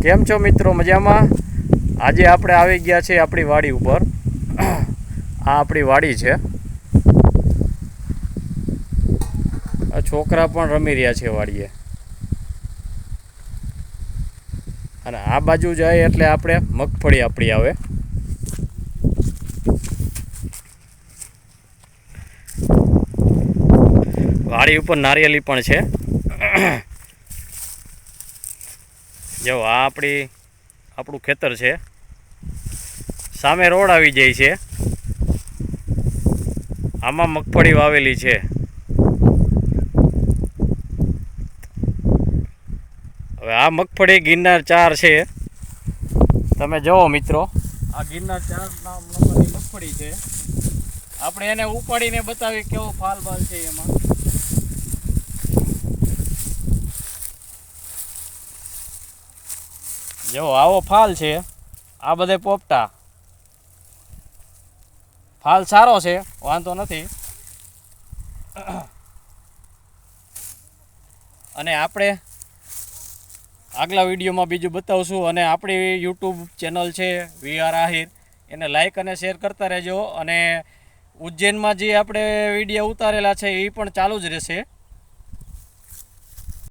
કેમ છો મિત્રો? મજામાં? આજે આપણે આવી ગયા છે આપણી વાડી ઉપર. આ આપણી વાડી છે. આ છોકરા પણ રમી રહ્યા છે વાડીએ. અને આ બાજુ જાય એટલે આપણે મગફળી આપણી આવે. વાડી ઉપર નારિયેળી પણ છે. જો આ આપણું ખેતર છે. સામે રોડ આવી જાય છે. આમાં મગફળી વાવેલી છે. હવે આ મગફળી ગિરનાર 4 છે. તમે જુઓ મિત્રો, આ ગિરનાર 4 નંબરની મગફળી છે. આપણે એને ઉપાડીને બતાવી કેવો ફાલ બાલ છે એમાં. જો આવો ફાલ છે. આ બધે પોપટા. ફાલ સારો છે, વાંધો નથી. અને આપણે આગલા વિડીયોમાં બીજું બતાવશું. અને આપણી યુટ્યુબ ચેનલ છે VR આહિર, એને લાઈક અને શેર કરતા રહેજો. અને ઉજ્જૈનમાં જે આપણે વિડીયો ઉતારેલા છે એ પણ ચાલુ જ રહેશે.